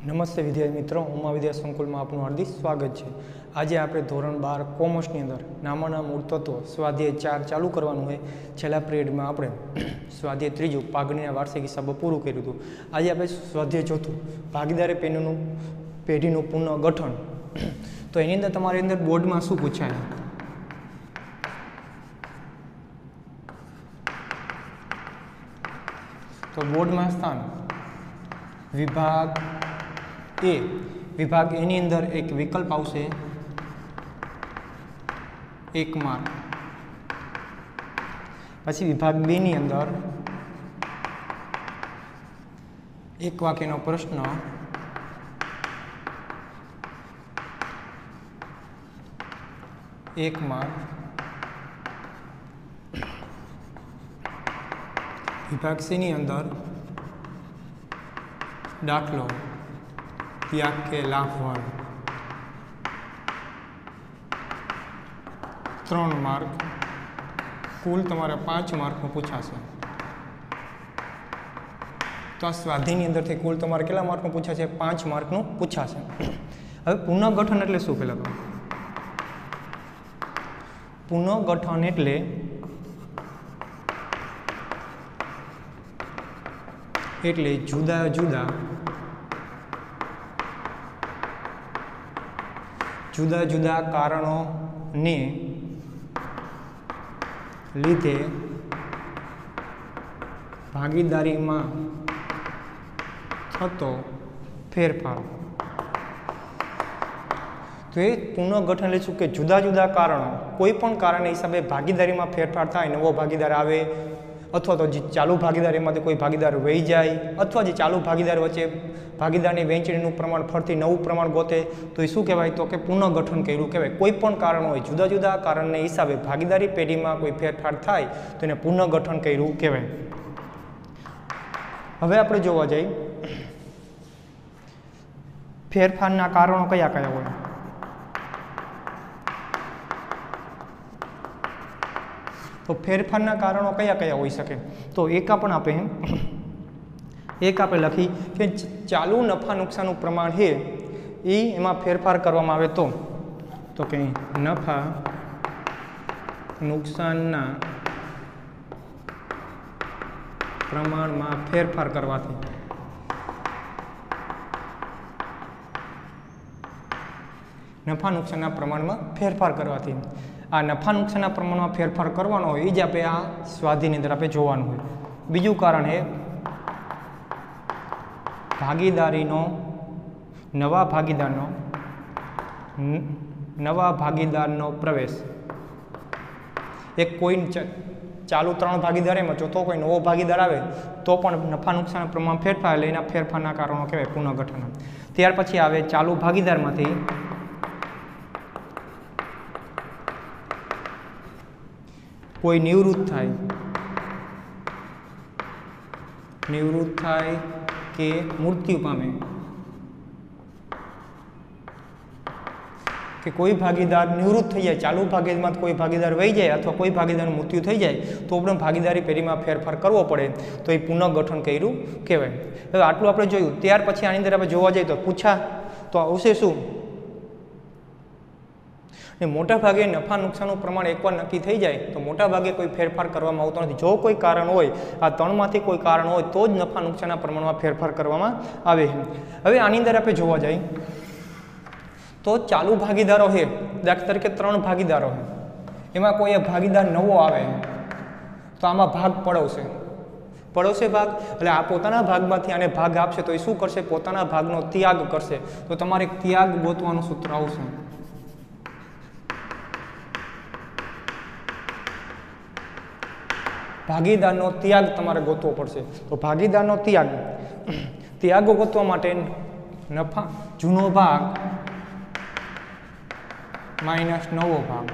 નમસ્તે વિદ્યાર્થી મિત્રો, ઉમા વિદ્યા સંકુલમાં આપનું હાર્દિક સ્વાગત છે। આજે આપણે ધોરણ 12 કોમર્સની અંદર નામાના મૂળ તત્વો સ્વાધ્યાય 4 ચાલુ કરવાનું હોય। છેલ્લા પિરિયડમાં આપણે સ્વાધ્યાય ત્રીજું પાઘડીના વાર્ષિક હિસાબો પૂરું કર્યું હતું। આજે આપણે સ્વાધ્યાય ચોથું ભાગીદારી પેઢીનું પુનઃગઠન। તો એની અંદર તમારી અંદર બોર્ડમાં શું પૂછાય? તો બોર્ડમાં સ્થાન વિભાગ ए विभाग एनी अंदर एक विकल्प आवशे 1 मार्क। पछी विभाग बी नी अंदर एक वाक्यनो प्रश्न 1 मार्क। विभाग सी नी अंदर दाखलो त्याग के लाभ वर्ग 3 मार्क। कुल तमारे 5 मार्क में पूछाशे। तो आ स्वाध्यायनी अंदर थी कुल तमारे केटला मार्क में पूछाशे? 5 मार्क नु पूछाशे। हवे पुनर्गठन एटले शुं? पहेला तो पुनर्गठन एटले जुदा जुदा जुदा जुदा कारणों ने लीधे भागीदारी में थतो फेरफार। तो ये पुनर्गठन ले शू के जुदा जुदा कारणों कोईपण कारण हिसाबे भागीदारी में फेरफार थाय, नवो भागीदार आवे अथवा तो चालू भागीदारी में कोई भागीदार वही जाए अथवा जो चालू भागीदार वच्चे भागीदारनी वहेंचणीनुं प्रमाण फरती नवुं प्रमाण गोते तो ये शुं कहेवाय? तो कि पुनर्गठन कर्युं कहेवाय। कोईपण कारण होय जुदा जुदा कारणने हिसाबे भागीदारी पेढीमां कोई फेरफार थाय तो एने पुनर्गठन कर्युं कहेवाय। हवे आपणे जोवा जईए फेरफारना कारणो कया कया होय? तो फेरफारना कारणों कया कया होई सके? तो एक आपण आपे लखी कि चालू नफा नुकसानનું प्रमाण है એ એમાં ફેરફાર કરવામાં આવે તો કે નફા નુકસાનના પ્રમાણમાં ફેરફાર કરવાથી નફા નુકસાનના પ્રમાણમાં ફેરફાર કરવાથી आ नफा नुकसान प्रमाण में फेरफार करवानो होय ज आपणे आ स्वाध्यायनी अंदर आपणे जोवानुं होय। बीजुं कारण है भागीदारीनो नवा भागीदारनो प्रवेश। एक कोई चालू 3 भागीदार में चौथो कोई नवो भागीदार आवे तो पण नफा नुकसान प्रमाण फेरफार एटले एना फेरफारना कारणो कहेवाय पुनर्गठन। त्यार पछी आवे चालू भागीदारमांथी कोई निवृत्त थाय के मृत्यु पामे कि कोई भागीदार निवृत्त थई जाए, चालू भागीदार कोई भागीदार वही जाए अथवा कोई भागीदार मृत्यु थई जाए तो अपने भागीदारी पेढी में फेरफार करवो पड़े तो ये पुनर्गठन कर्युं कहेवाय। हवे आटલું આપણે જોયું। ત્યાર પછી આની અંદર આપણે જોવા જઈએ તો પૂછા તો આવશે શું? मोटा भागे नफा नुकसानનું प्रमाण एकवार नक्की थई जाए तो मोटा भागे कोई फेरफार करवामां आवतो नथी। जो कोई कारण होय आ 3 मांथी कोई कारण होय तो ज नफा नुकसानना प्रमाणमां फेरफार करवामां आवे। हवे आनी अंदर आपणे जोवा जाए तो चालू भागीदारो है, दाखला तरीके 3 भागीदारो है, एमां कोई भागीदार नवो आवे तो आमां भाग पड़ोशे भाग એટલે આ પોતાના ભાગમાંથી આને ભાગ આપશે તો એ શું કરશે? પોતાના ભાગનો ત્યાગ કરશે। તો તમારે ત્યાગ ગોતવાનું સૂત્ર આવશે। भागीदारનો त्याग तमारे गोतवो पड़शे। तो भागीदारनो त्याग गोतवा माटे नफा जूनो भाग माइनस नवो भाग।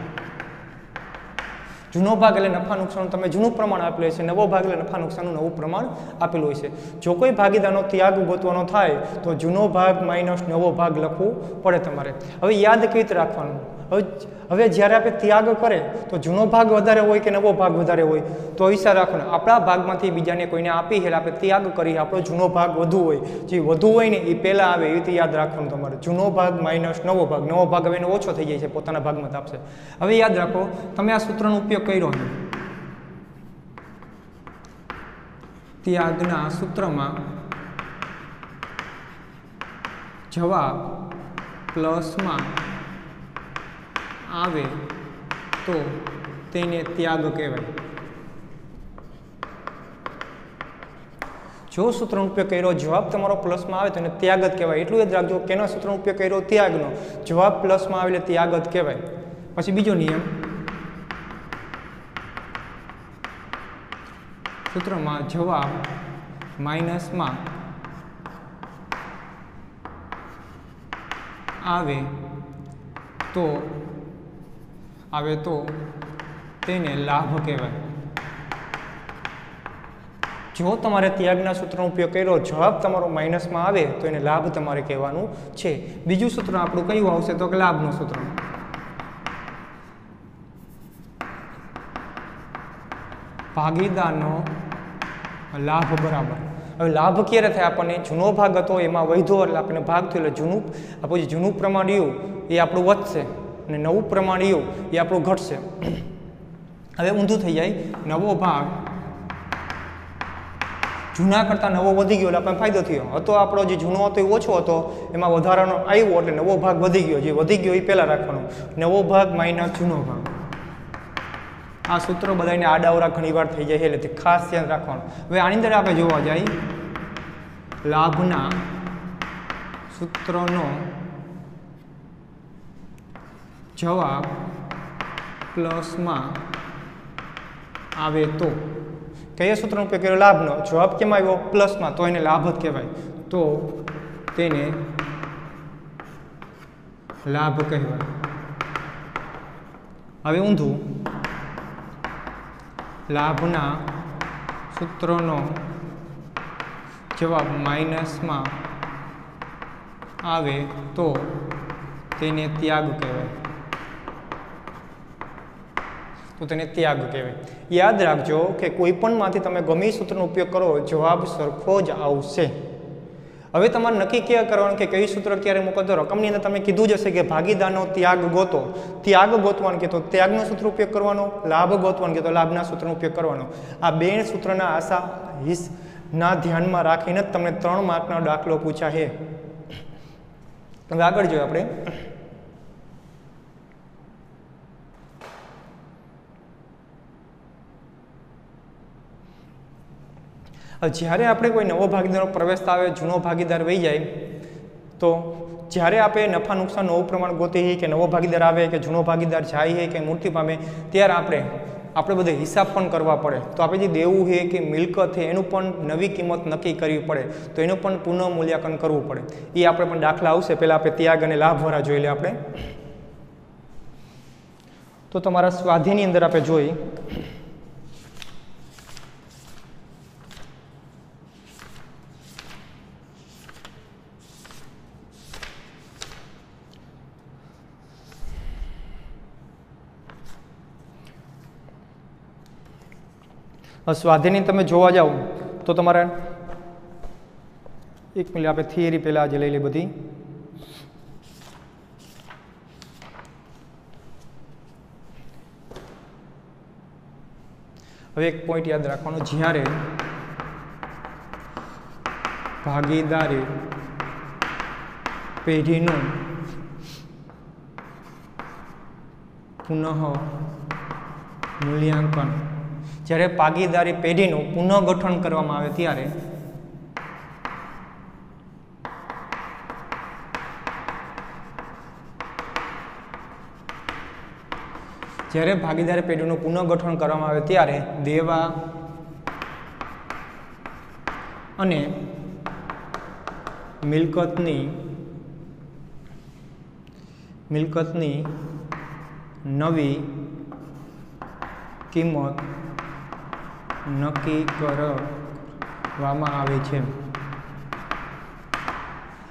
जूनो भाग एटले नफा नुकसान तमे जूनुं प्रमाण आपेलुं हशे, नवो भाग एटले नफा नुकसाननुं नवुं प्रमाण आपेलुं हशे। जो कोई भागीदारनो त्याग गोतवानो थाय तो जूनो भाग माइनस नवो भाग लखवो पड़े तमारे। हवे याद कई रीते राखवानुं? હવે જ્યારે આપણે ત્યાગ કરે તો જૂનો ભાગ વધારે હોય કે નવો ભાગ વધારે હોય, તો વિચાર રાખવાનો આપણા ભાગમાંથી બીજાને કોઈને આપી એટલે આપણે ત્યાગ કરી આપણો જૂનો ભાગ વધુ હોય, જે વધુ હોય ને એ પહેલાં આવે એ રીતે યાદ રાખવાનું તમારે. જૂનો ભાગ માઇનસ નવો ભાગ હવે એનો ઓછો થઈ જાય છે, પોતાના ભાગમાં આપશે. હવે યાદ રાખો તમે આ સૂત્રનો ઉપયોગ કર્યો છે ત્યાગના સૂત્રમાં જવાબ પ્લસમાં આવે તો તેને ત્યાગ કહેવાય. જો સૂત્રનો ઉપયોગ કર્યો જવાબ તમારો પ્લસમાં આવે તો એને ત્યાગ જ કહેવાય. એટલું યાદ રાખજો કેનો સૂત્રનો ઉપયોગ કર્યો ત્યાગનો, જવાબ પ્લસમાં આવે એટલે ત્યાગ જ કહેવાય. પછી બીજો નિયમ, સૂત્રમાં જવાબ માઇનસમાં આવે તો તેને લાભ કહેવાય. જો તમારે ત્યાગના સૂત્રનો ઉપયોગ કર્યો જવાબ તમારો માઇનસમાં આવે તો એને લાભ તમારે કહેવાનું છે. બીજું સૂત્ર આપણું કયું આવશે તો કે લાભનું સૂત્ર. ભાગીદારનો લાભ બરાબર. હવે લાભ ક્યારે થાય આપણને? જૂનો ભાગ હતો એમાં વધ્યો એટલે આપણને ભાગ થયો એટલે આપણું જે જૂનું પ્રમાણ રહ્યું એ આપણું વધશે અને નવું પ્રમાણ રહ્યું એ આપણું ઘટશે. હવે ઊંધું થઈ જાય, નવો ભાગ જૂના કરતાં નવો વધી ગયો એટલે આપણને ફાયદો થયો. હતો આપણો જે જૂનો હતો એ ઓછો હતો, એમાં વધારાનો આવ્યો એટલે નવો ભાગ વધી ગયો. જે વધી ગયો એ પહેલાં રાખવાનો, નવો ભાગ માઇનસ જૂનો ભાગ. આ સૂત્રો બધાને આડાવડા ઘણી વાર થઈ જાય એટલે ખાસ ધ્યાન રાખવાનું. હવે આની અંદર આપણે જોવા જાય લાભના સૂત્રનો જવાબ પ્લસમાં આવે તો કયા સૂત્રનો ઉપયોગ કર્યો? લાભનો. જવાબ કેમ આવ્યો? પ્લસમાં, તો એને લાભ જ કહેવાય. તો તેને લાભ કહેવાય. હવે ઊંધું, લાભના સૂત્રનો જવાબ માઇનસમાં આવે તો તેને ત્યાગ કહેવાય. યાદ રાખજો કે કોઈ પણમાંથી તમે ગમે સૂત્રનો ઉપયોગ કરો જવાબ સરખો જ આવશે. હવે તમારે નક્કી ક્યાં કરવાનું કે કયું સૂત્ર ક્યારે મૂકો? તો રકમની અંદર તમે કીધું જ હશે કે ભાગીદારનો ત્યાગ ગોતો. ત્યાગ ગોતવાનું કહેતો ત્યાગનો સૂત્ર ઉપયોગ કરવાનો, લાભ ગોતવાનું કહેતો લાભના સૂત્રનો ઉપયોગ કરવાનો. આ બે સૂત્રના આશા હિસ્સના ધ્યાનમાં રાખીને જ તમને 3 માર્કનો દાખલો પૂછાશે. હવે આગળ જોઈએ આપણે. જ્યારે આપણે કોઈ નવો ભાગીદારનો પ્રવેશ આવે, જૂનો ભાગીદાર વહી જાય, તો જ્યારે આપણે નફા નુકસાન નવું પ્રમાણ ગોતીએ કે નવો ભાગીદાર આવે કે જૂનો ભાગીદાર જાય કે મૃત્યુ પામે, ત્યારે આપણે બધે હિસાબ પણ કરવા પડે. તો આપણે જે દેવું છે કે મિલકત છે એનું પણ નવી કિંમત નક્કી કરવી પડે, તો એનું પણ પુનઃ મૂલ્યાંકન કરવું પડે. એ આપણે પણ દાખલા આવશે. પહેલાં આપણે ત્યાગ અને લાભવાળા જોઈ લે આપણે. તો તમારા સ્વાધ્યાયની અંદર આપણે જોઈ સ્વાધ્યાયની તમે જોવા જાઓ તો તમારે એક મિનિટ આપણે થિયરી પહેલાં આજે લઈ લે બધી. હવે એક પોઈન્ટ યાદ રાખવાનો, જ્યારે ભાગીદારી પેઢીનું પુનઃ મૂલ્યાંકન, જ્યારે ભાગીદારી પેઢીનું પુનઃગઠન કરવામાં આવે ત્યારે દેવા અને મિલકતની નવી કિંમત નક્કી કરવામાં આવે છે.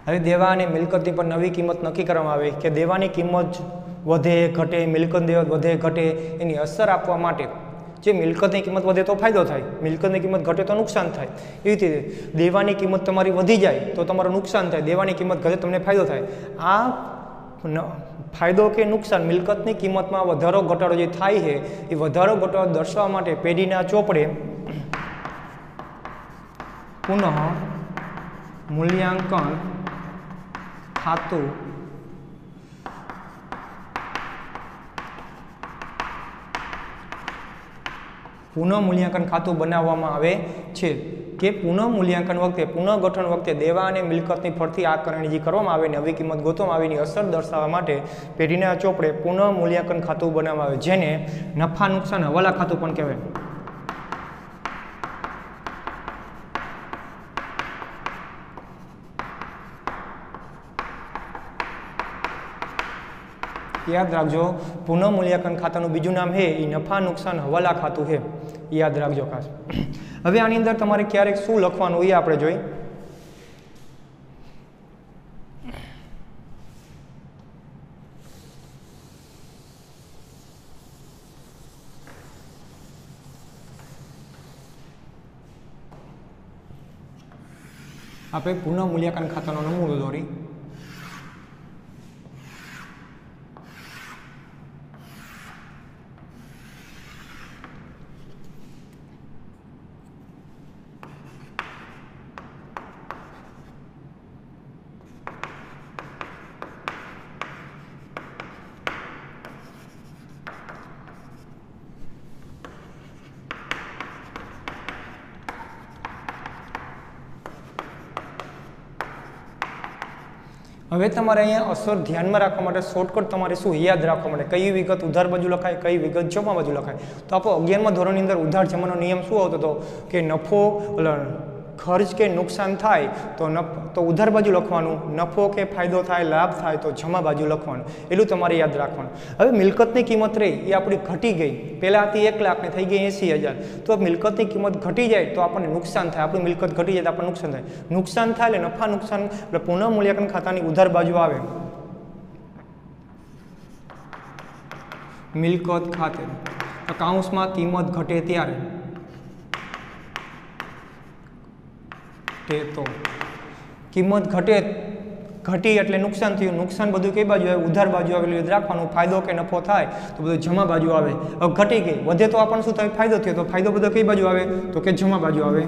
હવે દેવા અને મિલકતની પર નવી કિંમત નક્કી કરવામાં આવે કે દેવાની કિંમત વધે ઘટે, મિલકત દેવત વધે ઘટે, એની અસર આપવા માટે જે મિલકતની કિંમત વધે તો ફાયદો થાય, મિલકતની કિંમત ઘટે તો નુકસાન થાય. એવી રીતે દેવાની કિંમત તમારી વધી જાય તો તમારું નુકસાન થાય, દેવાની કિંમત ઘટે તમને ફાયદો થાય. આ ફાયદો કે નુકસાન મિલકતની કિંમતમાં વધારો ઘટાડો જે થાય છે એ વધારો ઘટાડો દર્શાવવા માટે પેઢીના ચોપડે પુનઃ મૂલ્યાંકન ખાતું પુનઃ મૂલ્યાંકન ખાતું બનાવવામાં આવે છે કે પુનઃ મૂલ્યાંકન વખતે પુનઃગઠન વખતે દેવા અને મિલકતની ફરતી આકારણી જે કરવામાં આવે ને નવી કિંમત ગોતવામાં આવે એની અસર દર્શાવવા માટે પેઢીના ચોપડે પુનઃ મૂલ્યાંકન ખાતું બનાવવામાં આવે, જેને નફા નુકસાન હવાલા ખાતું પણ કહેવાય. યાદ રાખજો, પુનઃ મૂલ્યાંકન ખાતાનું બીજું નામ છે એ નફા નુકસાન હવાલા ખાતું છે, યાદ રાખજો ખાસ. હવે આની અંદર તમારે ક્યારેક શું લખવાનું એ આપણે જોઈ. આપણે પુનઃ મૂલ્યાંકન ખાતાનો નમૂનો દોરી. હવે તમારે અહીંયા અસર ધ્યાનમાં રાખવા માટે શોર્ટકટ તમારે શું યાદ રાખવા માટે કઈ વિગત ઉધાર બાજુ લખાય, કઈ વિગત જમા બાજુ લખાય. તો આપણો 11મા ધોરણની અંદર ઉધાર જમાનો નિયમ શું આવતો હતો કે નફો ખર્ચ કે નુકસાન થાય તો ઉધાર બાજુ લખવાનું, નફો કે ફાયદો થાય લાભ થાય તો જમા બાજુ લખવાનું. એટલું તમારે યાદ રાખવાનું. હવે મિલકતની કિંમત રહી એ આપણી ઘટી ગઈ, પહેલાં હતી 1 લાખ ને થઈ ગઈ 80,000. તો મિલકતની કિંમત ઘટી જાય તો આપણને નુકસાન થાય, આપણી મિલકત ઘટી જાય તો આપણને નુકસાન થાય. નુકસાન થાય એટલે નફા નુકસાન એટલે પુનઃ મૂલ્યાંકન ખાતાની ઉધાર બાજુ આવે મિલકત ખાતે અકાઉન્ટ્સમાં કિંમત ઘટે ત્યારે તો કિંમત ઘટી એટલે નુકસાન થયું, નુકસાન બધું કઈ બાજુ આવે ઉધાર બાજુ આવે યાદ રાખવાનું. ફાયદો કે નફો થાય તો બધું જમા બાજુ આવે. હવે ઘટી ગઈ વધે તો આપણને શું થાય ફાયદો થયો તો ફાયદો બધો કઈ બાજુ આવે તો કે જમા બાજુ આવે.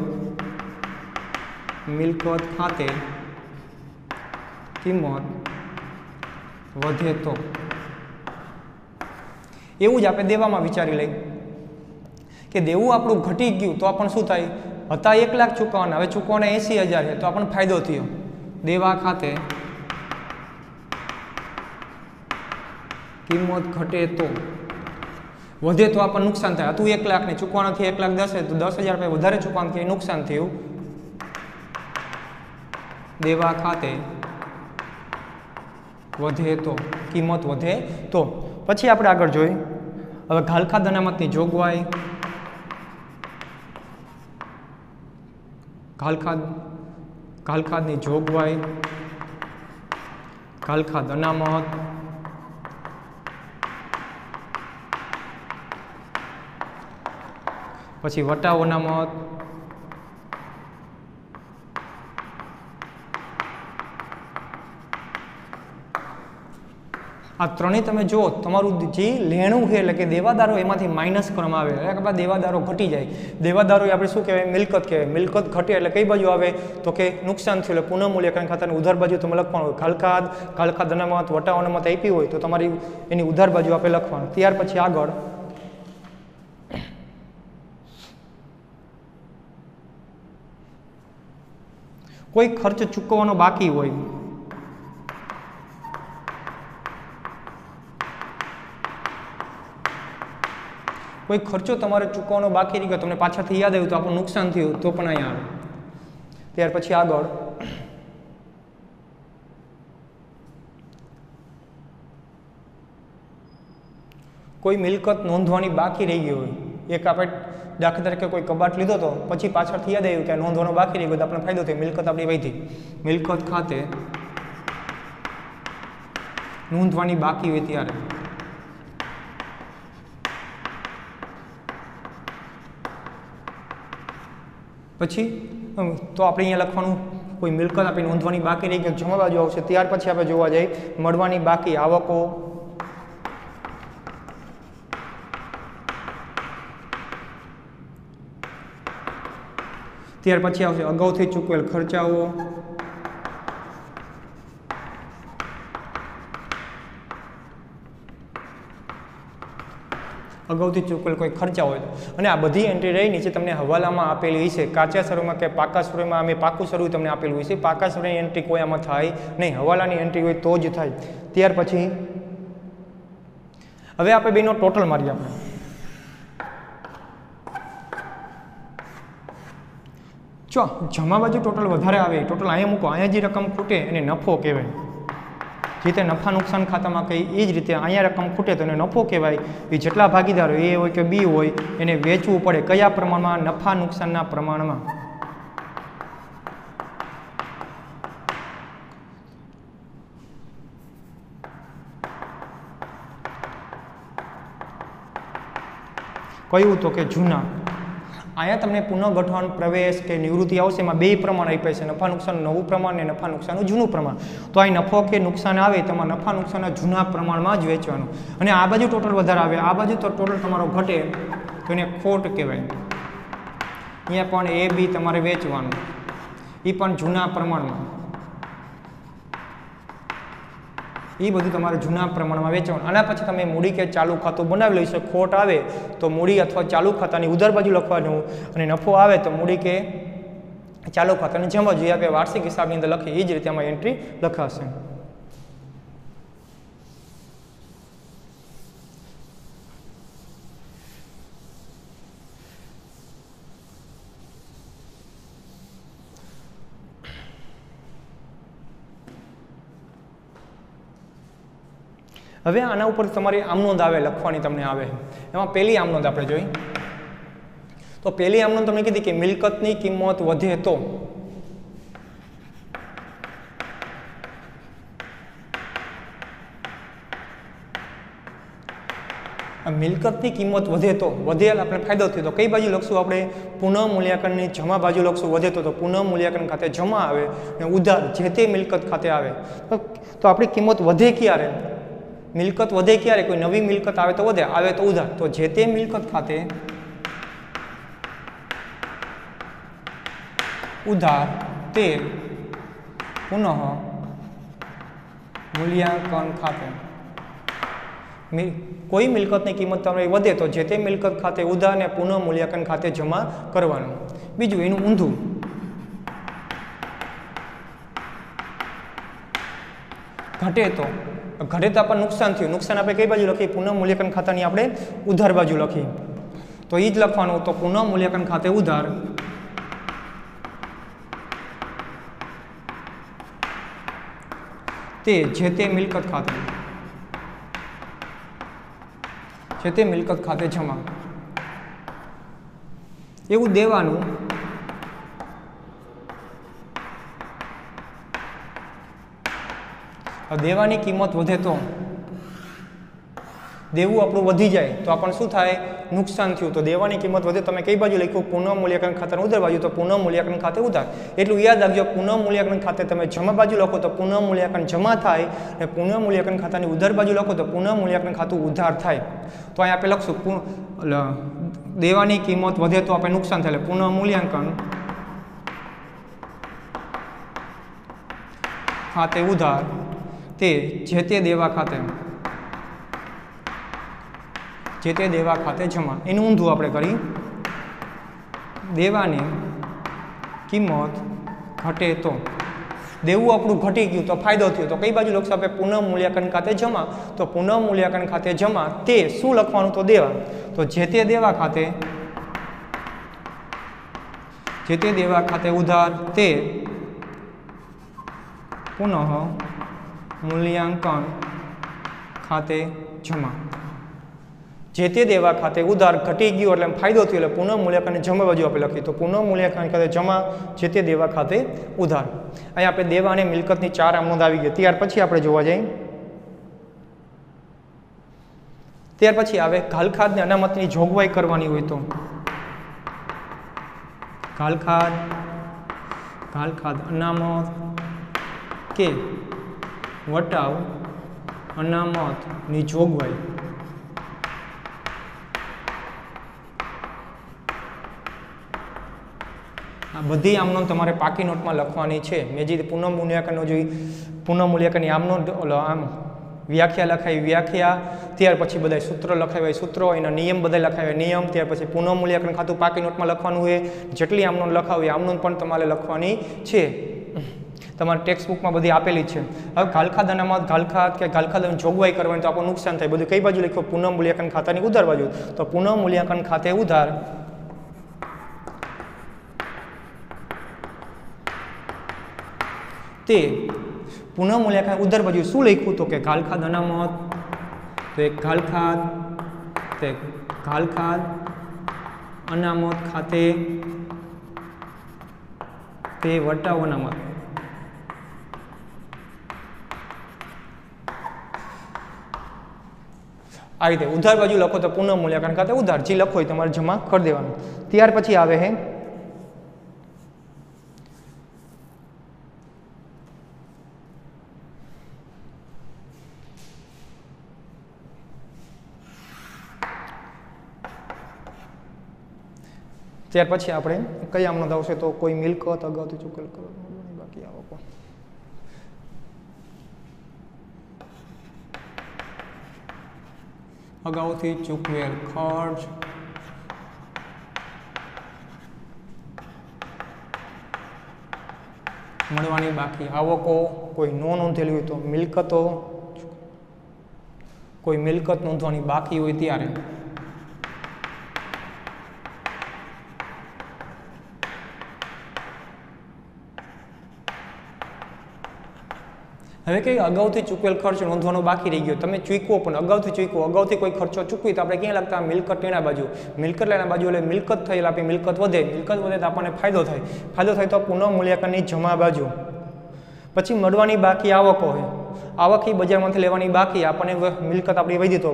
મિલકત ખાતે કિંમત વધે તો એવું જ આપણે દેવામાં વિચારી લઈ કે દેવું આપણું ઘટી ગયું તો આપણને શું થાય, હતા 1 લાખ ચૂકવવાના હવે ચૂકવવાના 80,000 છે તો આપણને ફાયદો થયો. દેવા ખાતે કિંમત ઘટે તો વધે તો આપણને નુકસાન થાય. હતું 1 લાખ ને ચૂકવાનાથી 1,10,000 તો 10,000 વધારે ચૂકવવાથી નુકસાન થયું. દેવા ખાતે વધે તો કિંમત વધે તો પછી આપણે આગળ જોઈએ. હવે ઘાલખાદ અનામતની જોગવાઈ, ઘાલખાદની જોગવાઈ, ઘાલખાદ અનામત, પછી વટાવ અનામત, આ ત્રણેય તમે જુઓ તમારું જે લેણું છે એટલે કે દેવાદારો એમાંથી માઇનસ કરવામાં આવે એટલે કે દેવાદારો ઘટી જાય. દેવાદારો આપણે શું કહેવાય મિલકત કહેવાય. મિલકત ઘટે એટલે કઈ બાજુ આવે તો કે નુકસાન થયું એટલે પુનઃ મૂલ્યાંકન ખાતાની ઉધાર બાજુ તમે લખવાનું હોય. ઘાલખાદ અનામત વટાવ અનામત આપી હોય તો તમારી એની ઉધાર બાજુ આપણે લખવાનું. ત્યાર પછી આગળ કોઈ ખર્ચ ચૂકવવાનો બાકી હોય, કોઈ ખર્ચો તમારે ચૂકવવાનો બાકી રહી ગયો તમને પાછળથી યાદ આવ્યું તો આપણું નુકસાન થયું તો પણ અહીંયા આવે. ત્યાર પછી આગળ કોઈ મિલકત નોંધવાની બાકી રહી ગઈ હોય, એક આપણે દાખલા તરીકે કોઈ કબાટ લીધો તો પછી પાછળથી યાદ આવ્યું કે નોંધવાનો બાકી રહી ગયો તો આપણે ફાયદો થયો, મિલકત આપણી વધી. મિલકત ખાતે નોંધવાની બાકી હોય ત્યારે પછી તો આપણે અહીંયા લખવાનું કોઈ મિલકત આપણે નોંધવાની બાકી રહી ગઈ જમા બાજુ આવશે. ત્યાર પછી આપણે જોવા જઈએ મળવાની બાકી આવકો, ત્યાર પછી આવશે અગાઉથી ચૂકવેલ ખર્ચાઓ, અગાઉથી ચૂકવેલ કોઈ ખર્ચા હોય અને આ બધી એન્ટ્રી રહી નીચે તમને હવાલામાં આપેલી છે. કાચા સ્વરૂપમાં કે પાકા સ્વરૂપમાં અમે પાકું સ્વરૂપ તમને આપેલું હોય છે. પાકા સ્વરૂપની એન્ટ્રી કોઈ આમાં થાય નહીં, હવાલાની એન્ટ્રી હોય તો જ થાય. ત્યાર પછી હવે આપણે બેનો ટોટલ મારીએ. આપણે જો જમા બાજુ ટોટલ વધારે આવે, ટોટલ અહીંયા મૂકો, અહીંયા જે રકમ ખૂટે એને નફો કહેવાય. જે રીતે નફા નુકસાન ખાતામાં કંઈ એ જ રીતે અહીંયા રકમ ખૂટે તો એને નફો કહેવાય. એ જેટલા ભાગીદારો એ હોય કે બી હોય એને વેચવું પડે. કયા પ્રમાણમાં? નફા નુકસાનના પ્રમાણમાં. કયું? તો કે જૂના. અહીંયા તમને પુનઃગઠન, પ્રવેશ કે નિવૃત્તિ આવશે, એમાં બે પ્રમાણ આપ્યા છે, નફા નુકસાનનું નવું પ્રમાણ અને નફા નુકસાનનું જૂનું પ્રમાણ. તો અહીં નફો કે નુકસાન આવે તેમાં નફા નુકસાનના જૂના પ્રમાણમાં જ વેચવાનું. અને આ બાજુ ટોટલ વધારે આવે, આ બાજુ તો ટોટલ તમારો ઘટે તો એને ખોટ કહેવાય. અહીંયા પણ એ બી તમારે વેચવાનું, એ પણ જૂના પ્રમાણમાં. એ બધું તમારે જૂના પ્રમાણમાં વેચવાનું. આના પછી તમે મૂડી કે ચાલુ ખાતું બનાવી લઈશો. ખોટ આવે તો મૂડી અથવા ચાલુ ખાતાની ઉધાર બાજુ લખવાનું, અને નફો આવે તો મૂડી કે ચાલુ ખાતાની જમા જોઈએ આપણે વાર્ષિક હિસાબની અંદર લખીએ એ જ રીતે આમાં એન્ટ્રી લખાશે. હવે આના ઉપર તમારી આમનોંધ આવે લખવાની તમને આવે. એમાં પહેલી આમનોંધ આપણે જોઈ તો પહેલી આમનોંધ તમને કીધી કે મિલકતની કિંમત વધે તો. મિલકતની કિંમત વધે તો, વધે આપણે ફાયદો થયો તો કઈ બાજુ લખશું આપણે? પુનઃ મૂલ્યાંકનની જમા બાજુ લખશું. વધે તો પુનઃ મૂલ્યાંકન ખાતે જમા આવે અને ઉધાર જે તે મિલકત ખાતે આવે. તો આપણી કિંમત વધે ક્યારે? મિલકત વધે ક્યારે? કોઈ નવી મિલકત આવે તો વધે, આવે તો ઉધાર. તો જે તે મિલકત ખાતે ઉધાર તે પુનઃ મૂલ્યાંકન ખાતે. કોઈ મિલકતની કિંમત તમારી વધે તો જે તે મિલકત ખાતે ઉધાર ને પુનઃ મૂલ્યાંકન ખાતે જમા કરવાનું. બીજું એનું ઊંધું. ઘટે તો, ઘટે તો આપણને નુકસાન થયું. નુકસાન આપણે કઈ બાજુ લખીએ? પુનઃ મૂલ્યાંકન ખાતાની આપણે ઉધાર બાજુ લખીએ. તો એ જ લખવાનું. તો પુનઃ મૂલ્યાંકન ખાતે ઉધાર તે જે તે મિલકત ખાતે, જે તે મિલકત ખાતે જમા. એવું દેવાનું. દેવાની કિંમત વધે તો, દેવું આપણું વધી જાય તો આપણને શું થાય? નુકસાન થયું. તો દેવાની કિંમત વધે તમે કઈ બાજુ લખ્યું? પુનઃ મૂલ્યાંકન ખાતાની ઉધાર બાજુ. તો પુનઃ મૂલ્યાંકન ખાતે ઉધાર. એટલું યાદ રાખજો, પુનઃ મૂલ્યાંકન ખાતે તમે જમા બાજુ લખો તો પુનઃ મૂલ્યાંકન જમા થાય, અને પુનઃ મૂલ્યાંકન ખાતાની ઉધાર બાજુ લખો તો પુનઃ મૂલ્યાંકન ખાતું ઉધાર થાય. તો અહીં આપણે લખશું દેવાની કિંમત વધે તો આપણે નુકસાન થાય, પુનઃ મૂલ્યાંકન ખાતે ઉધાર તે જે તે દેવા ખાતે, જે તે દેવા ખાતે જમા. એનું ઊંધું આપણે કરી. દેવાની કિંમત ઘટે તો, દેવું આપણું ઘટી ગયું તો ફાયદો થયો. તો કઈ બાજુ લખશું આપણે? પુનઃ મૂલ્યાંકન ખાતે જમા. તો પુનઃ મૂલ્યાંકન ખાતે જમા તે શું લખવાનું? તો દેવા. તો જે તે દેવા ખાતે, જે તે દેવા ખાતે ઉધાર તે પુનઃ મૂલ્યાંકન ખાતે જમા. જે તે દેવા ખાતે ઉધાર ઘટી ગયું એટલે ફાયદો થયો એટલે પુનઃ મૂલ્યાંકન જમા બાજુ આપણે લખીએ. તો પુનઃ મૂલ્યાંકન ખાતે જમા, જે તે દેવા ખાતે ઉધાર. અહીં આપણે દેવા અને મિલકતની 4 આમનોંધ આવી ગઈ. ત્યાર પછી આપણે જોવા જઈએ, ત્યાર પછી આવે ઘાલખાદ અને અનામતની જોગવાઈ કરવાની હોય તો. ઘાલખાદ અનામત કે વટાવ અનામતની જોગવાઈ આ બધી આમ નોંધ તમારે પાકી નોટમાં લખવાની છે. મેં જે પુનઃમૂલ્યાંકનનો જોઈ પુનઃમૂલ્યાંકનની આમ નોંધ આમ વ્યાખ્યા લખાવી વ્યાખ્યા, ત્યાર પછી બધા સૂત્રો લખાવ્યા સૂત્રો, એના નિયમ બધા લખાવ્યા નિયમ, ત્યાર પછી પુનઃમૂલ્યાંકન ખાતું પાકી નોટમાં લખવાનું હોય. જેટલી આમ નોંધ લખાવી આમ નોંધ પણ તમારે લખવાની છે. તમારી ટેક્સ્ટ બુકમાં બધી આપેલી છે. હવે ઘાલખાદ અનામત ઘાલખાદ કે ઘાલખાદની જોગવાઈ કરવાની તો આપણું નુકસાન થાય. બધું કઈ બાજુ લખ્યું? પુનઃમૂલ્યાંકન ખાતાની ઉધાર બાજુ. તો પુનઃમૂલ્યાંકન ખાતે ઉધાર તે પુનઃમૂલ્યાંકન ઉધાર બાજુ શું લખ્યું? તો કે ઘાલખાદ અનામત, તો એક ઘાલખાદ અનામત ખાતે તે વટાવ અનામત. આ રીતે ઉધાર બાજુ લખો તો પુનઃમૂલ્યાંકન ખાતે ઉધાર, જે લખો એ તમારે જમા કરી દેવાનું. ત્યાર પછી આવે છે ત્યાર પછી આપણે કઈ આમ નોંધ આવશે? તો કોઈ મિલકત અગાઉથી ચૂકવેલ કરવાની બાકી આવકો, અગાઉથી ચૂકવેલ ખર્ચ, મળવાની બાકી આવકો, કોઈ નો નોંધેલી હોય તો મિલકતો, કોઈ મિલકત નોંધવાની બાકી હોય ત્યારે હવે કઈ અગાઉથી ચૂકવેલ ખર્ચ નોંધવાનો બાકી રહી ગયો. તમે ચૂકવો પણ અગાઉથી ચૂકવો, અગાઉથી કોઈ ખર્ચો ચૂકવી તો આપણે ક્યાં લાગતા? મિલકત લેણા બાજુ. મિલકત લેણા બાજુ એટલે મિલકત થયેલ આપણી મિલકત વધે તો આપણને ફાયદો થાય. ફાયદો થાય તો પુનઃમૂલ્યાંકનની જમા બાજુ. પછી મળવાની બાકી આવકો હોય, આવક એ બજારમાંથી લેવાની બાકી, આપણને મિલકત આપણી વધી તો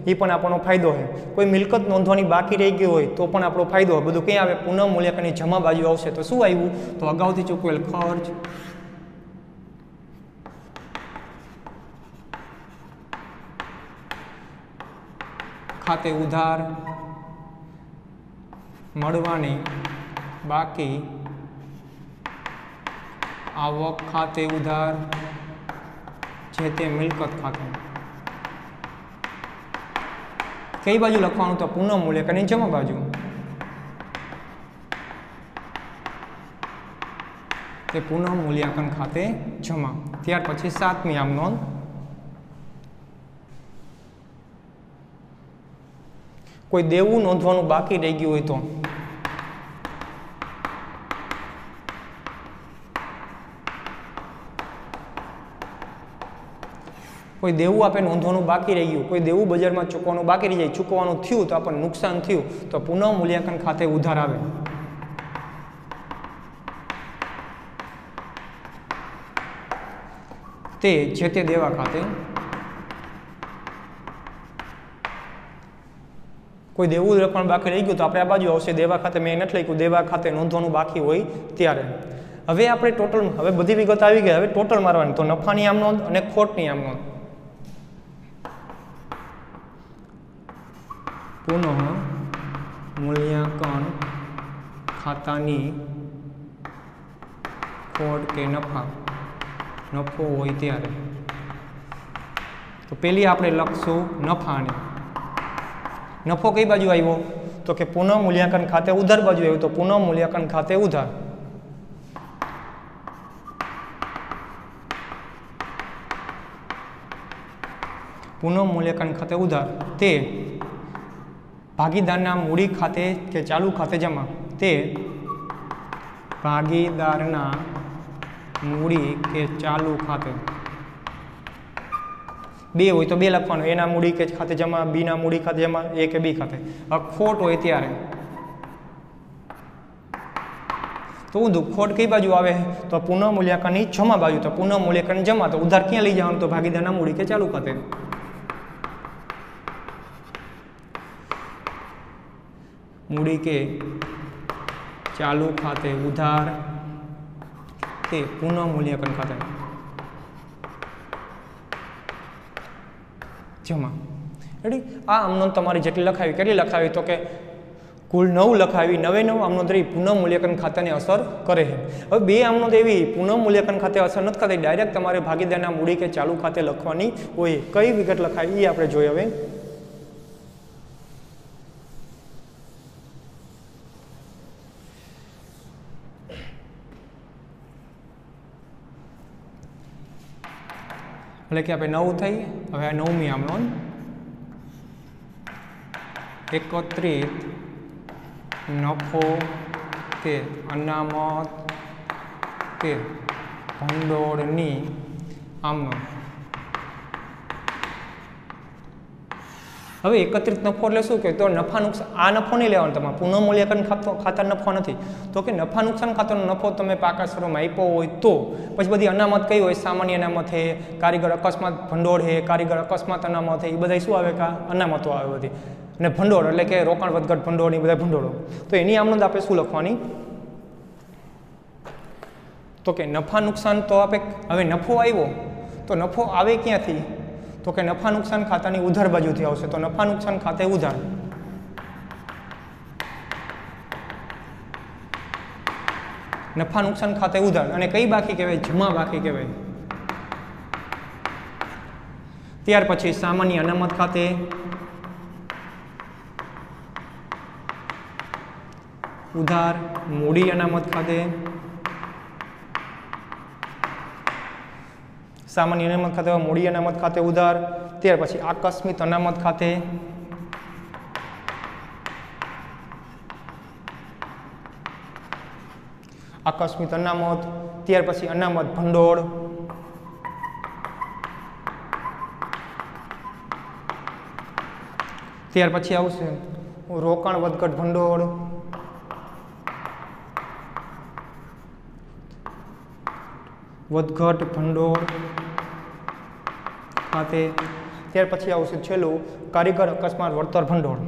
એ પણ આપણો ફાયદો હોય. કોઈ મિલકત નોંધવાની બાકી રહી ગઈ હોય તો પણ આપણો ફાયદો હોય. બધું ક્યાં આવે? પુનઃમૂલ્યાંકનની જમા બાજુ આવશે. તો શું આવ્યું? તો અગાઉથી ચૂકવેલ ખર્ચ, ખાતે ઉધાર, મળવાની બાકી આવક ખાતે ઉધાર, જે તે મિલકત ખાતે. કઈ બાજુ લખવાનું? તો પુનઃમૂલ્યાંકનની જમા બાજુ. તે પુનઃમૂલ્યાંકન ખાતે જમા. ત્યાર પછી સાતમી આમ નોંધ, કોઈ દેવું નોંધવાનું બાકી રહી ગયું હોય તો કોઈ દેવું આપણે નોંધવાનું બાકી રહી ગયું, કોઈ દેવું બજારમાં ચૂકવવાનું બાકી રહી જાય, ચૂકવવાનું થયું તો આપણને નુકસાન થયું તો પુનઃમૂલ્યાંકન ખાતે ઉધાર આવે. તે જે તે દેવા ખાતે, કોઈ દેવું રકમ બાકી રહી ગયું તો આપણે આ બાજુ આવશે દેવા ખાતે. મેં નથી લખ્યું, દેવા ખાતે નોંધવાનું બાકી હોય ત્યારે. હવે આપણે ટોટલ, હવે બધી વિગત આવી ગઈ, હવે ટોટલ મારવાની. તો નફાની આમ નોંધ અને ખોટની આમ નોંધ. પુનઃમૂલ્યાંકન ખાતાની ખોટ કે નફો હોય ત્યારે તો પેલી આપણે લખશું નફાની. નફો કઈ બાજુ આવ્યો? તો કે પુનઃમૂલ્યાંકન ખાતે ઉધાર બાજુ આવ્યું. તો પુનઃમૂલ્યાંકન ખાતે ઉધાર. પુનઃમૂલ્યાંકન ખાતે ઉધાર તે ભાગીદારના મૂડી ખાતે કે ચાલુ ખાતે જમા. તે ભાગીદારના મૂડી કે ચાલુ ખાતે. બે હોય તો બે લખવાનું, એના મૂડી કે ખાતે જમા, બીના મૂડી ખાતે જમા, એ કે બી ખાતે. ખોટ હોય ત્યારે તો ઊંધું. ખોટ કઈ બાજુ આવે? તો પુનઃમૂલ્યાંકનની જમા બાજુ. તો પુનઃમૂલ્યાંકન જમા તો ઉધાર ક્યાં લઈ જવાનું? તો ભાગીદારના મૂડી કે ચાલુ ખાતે. મૂડી કે ચાલુ ખાતે ઉધાર તે પુનઃ મૂલ્યાંકન ખાતે જમા. રેડી. આ આમનોંધ તમારી જેટલી લખાવી કેટલી લખાવી તો કે કુલ 9 લખાવી. 9 આમનોંધ રહી પુનઃ મૂલ્યાંકન ખાતાને અસર કરે છે. હવે 2 આમનોંધ એવી પુનઃ મૂલ્યાંકન ખાતે અસર નથી કરતી, ડાયરેક્ટ તમારે ભાગીદારના મૂડી કે ચાલુ ખાતે લખવાની હોય. કઈ વિગત લખાવી એ આપણે જોઈએ. હવે એટલે કે આપણે 9 થઈ. હવે આ 9મી આમનોંધ એકત્રિત નફો કે અનામત કે ભંડોળની આમનોંધ. હવે એકત્રિત નફો એટલે શું કે તો નફા નુકસાન, આ નફો નહીં લેવાનો તમારે, પુનઃ મૂલ્યાંકન ખાતા નફો નથી. તો કે નફા નુકસાન ખાતાનો નફો તમે પાકા સ્વરૂપમાં આપ્યો હોય તો પછી બધી અનામત કઈ હોય, સામાન્ય અનામત છે, કારીગર અકસ્માત ભંડોળ છે, કારીગર અકસ્માત અનામત છે, એ બધા શું આવે કા અનામતો આવે બધી. અને ભંડોળ એટલે કે રોકાણ વધઘટ ભંડોળ, એ બધા ભંડોળો. તો એની આમનોંધ આપણે શું લખવાની તો કે નફા નુકસાન તો આપણે હવે નફો આવ્યો તો નફો આવે ક્યાંથી તો કે નફા નુકસાન ખાતાની ઉધાર બાજુથી આવશે. તો નફા નુકસાન ખાતે ઉધાર, નફા નુકસાન ખાતે ઉધાર. અને કઈ બાકી કહેવાય? જમા બાકી કહેવાય. ત્યાર પછી સામાન્ય અનામત ખાતે, ઉધાર, મૂડી અનામત ખાતે, સામાન્ય અનામત ખાતે, મૂડી અનામત ખાતે ઉધાર. ત્યાર પછી આકસ્મિક અનામત ખાતે, આકસ્મિક અનામત. ત્યાર પછી અનામત ભંડોળ, ત્યાર પછી આવશે રોકાણ વધઘટ ભંડોળ, વધઘટ ભંડોળ ખાતે. ત્યાર પછી આવશે છેલ્લું કારીગર અકસ્માત વળતર ભંડોળ.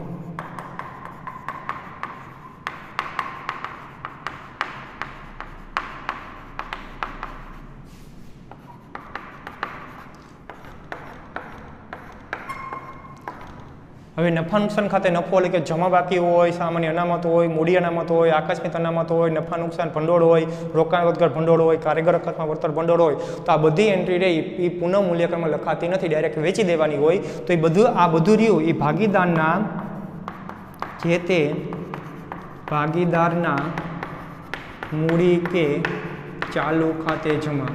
હવે નફા નુકસાન ખાતે નફો એટલે કે જમા બાકી હોય, સામાન્ય અનામત હોય, મૂડી અનામત હોય, આકસ્મિક અનામત હોય, નફા નુકસાન ભંડોળ હોય, રોકાણ વધઘટ ભંડોળ હોય, કારીગર અકસ્માત વળતર ભંડોળ હોય. તો આ બધી એન્ટ્રી રહી એ પુનઃ મૂલ્યાંકનમાં લખાતી નથી, ડાયરેક્ટ વેચી દેવાની હોય. તો એ બધું આ બધું રહ્યું એ ભાગીદારના જે તે ભાગીદારના મૂડી કે ચાલુ ખાતે જમા.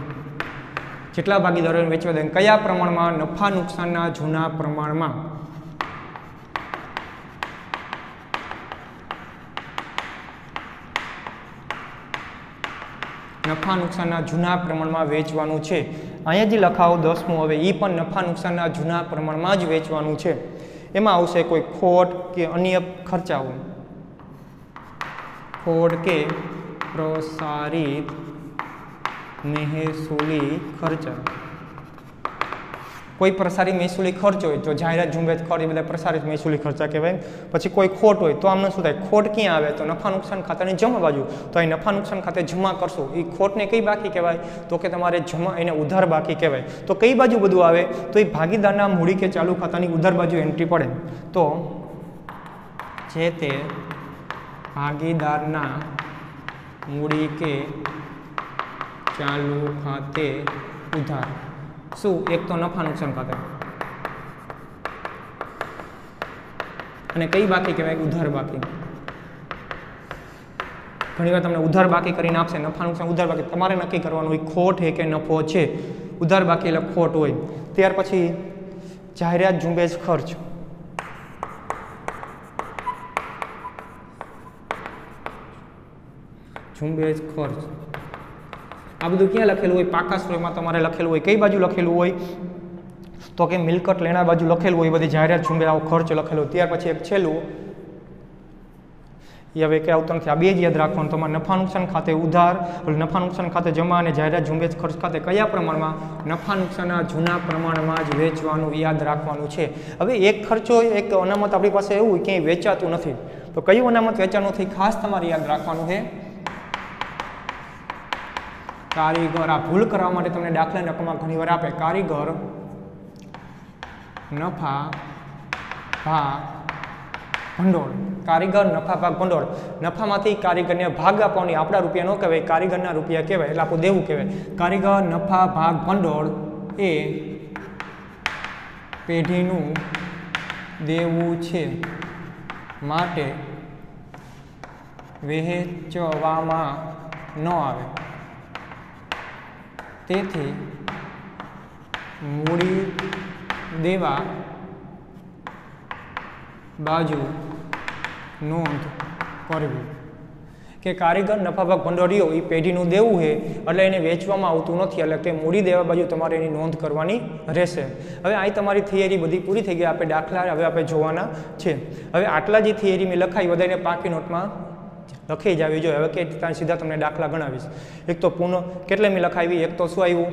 જેટલા ભાગીદારોને વેચવા દે કયા પ્રમાણમાં? નફા નુકસાનના જૂના પ્રમાણમાં. નફા નુકસાનના જૂના પ્રમાણમાં વેચવાનું છે. અહીંયા જે લખાવો 10મું, હવે એ પણ નફા નુકસાનના જૂના પ્રમાણમાં જ વેચવાનું છે. એમાં આવશે કોઈ ખોટ કે અન્ય ખર્ચાઓ, ખોટ કે પ્રસારિત મહેસૂલી ખર્ચા. કોઈ પ્રસારિત મહેસૂલી ખર્ચ હોય તો જાહેરાત ઝુંબેશ ખર્ચ, એ બધા પ્રસારિત મહેસૂલી ખર્ચા કહેવાય. પછી કોઈ ખોટ હોય તો આમને શું થાય? ખોટ ક્યાં આવે? તો નફા નુકસાન ખાતાની જમા બાજુ. તો અહીં નફા નુકસાન ખાતે જમા કરશો એ ખોટને કઈ બાકી કહેવાય? તો કે તમારે જમા એને ઉધાર બાકી કહેવાય. તો કઈ બાજુ બધું આવે? તો એ ભાગીદારના મૂડી કે ચાલુ ખાતાની ઉધાર બાજુ એન્ટ્રી પડે. તો જે તે ભાગીદારના મૂડી કે ચાલુ ખાતે ઉધાર. શું? એક તો નફા નુકસાન ખાતે, અને કઈ બાકી કહેવાય? ઉધાર બાકી. ઘણી વાર તમને ઉધાર બાકી કરીને આપશે, નફા નુકસાન ઉધાર બાકી. તમારે નક્કી કરવાનું હોય ખોટ છે કે નફો છે. ઉધાર બાકી એટલે ખોટ હોય. ત્યાર પછી જાહેરાત ઝુંબેશ ખર્ચ, ઝુંબેશ ખર્ચ. આ બધું ક્યાં લખેલું હોય? પાકા સ્વરૂપમાં તમારે લખેલું હોય. કઈ બાજુ લખેલું હોય? તો કે મિલકત લેણા બાજુ લખેલું હોય. બધી જાહેરાત ઝુંબેશ આવો ખર્ચ લખેલો. ત્યાર પછી એક છેલ્લું એ હવે કે આવતું નથી. આ બે જ યાદ રાખવાનું તમારે. નફા નુકસાન ખાતે ઉધાર, નફા નુકસાન ખાતે જમા, અને જાહેરાત ઝુંબેશ ખર્ચ ખાતે કયા પ્રમાણમાં? નફા નુકસાનના જૂના પ્રમાણમાં જ વેચવાનું યાદ રાખવાનું છે. હવે એક ખર્ચો, એક અનામત આપણી પાસે એવું ક્યાંય વેચાતું નથી, તો કયું અનામત વેચાવાનું નથી ખાસ તમારે યાદ રાખવાનું છે. કારીગર, આ ભૂલ કરવા માટે તમને દાખલા નકમાં ઘણી વાર આપે કારીગર નફા ભાગ ભંડોળ. કારીગર નફા ભાગ ભંડોળ. નફામાંથી કારીગરને ભાગ આપવાની, આપણા રૂપિયા ન કહેવાય, કારીગરના રૂપિયા કહેવાય, એટલે આપણું દેવું કહેવાય. કારીગર નફા ભાગ ભંડોળ એ પેઢીનું દેવું છે, માટે વહેંચવામાં ન આવે. તેથી મૂડી દેવા બાજુ નોંધ કરવી. કે કારીગર નફા ભાગ ભંડોળીઓ એ પેઢીનું દેવું છે, એટલે એને વેચવામાં આવતું નથી, એટલે કે મૂડી દેવા બાજુ તમારે એની નોંધ કરવાની રહેશે. હવે અહીં તમારી થિયરી બધી પૂરી થઈ ગઈ. આપણે દાખલા હવે આપણે જોવાના છે. હવે આટલા જે થિયરી મેં લખાઈ વધારે પાકી નોટમાં લખી જ આવી જોઈએ. હવે કે ત્યાં સીધા તમને દાખલા ગણાવીશ. એક તો કેટલે મેં લખાવી, એક તો શું આવ્યું,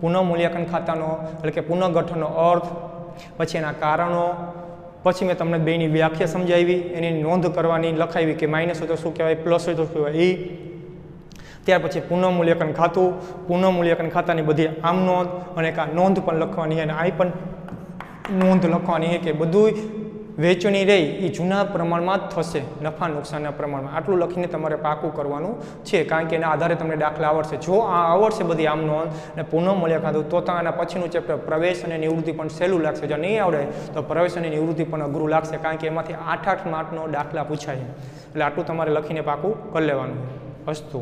પુનઃ મૂલ્યાંકન ખાતાનો એટલે કે પુનઃગઠનનો અર્થ, પછી એના કારણો, પછી મેં તમને બેની વ્યાખ્યા સમજાવી, એની નોંધ કરવાની લખાવી કે માઇનસ હોય તો શું કહેવાય, પ્લસ હોય તો શું કહેવાય એ. ત્યાર પછી પુનઃમૂલ્યાંકન ખાતું, પુનઃમૂલ્યાંકન ખાતાની બધી આમ નોંધ અને એક આ નોંધ પણ લખવાની, અને આ પણ નોંધ લખવાની છે કે બધું વેચણી રહી એ જૂના પ્રમાણમાં જ થશે, નફા નુકસાનના પ્રમાણમાં. આટલું લખીને તમારે પાકું કરવાનું છે, કારણ કે એના આધારે તમને દાખલા આવડશે. જો આ આવડશે બધી આમ નોંધ અને પુનઃમૂલ્યાંકન ખાતું, તો આના પછીનું ચેપ્ટર પ્રવેશ અને નિવૃત્તિ પણ સહેલું લાગશે. જો નહીં આવડે તો પ્રવેશ અને નિવૃત્તિ પણ અઘરું લાગશે, કારણ કે એમાંથી 8 માર્કનો દાખલા પૂછાય. એટલે આટલું તમારે લખીને પાકું કરી લેવાનું. અસ્તુ.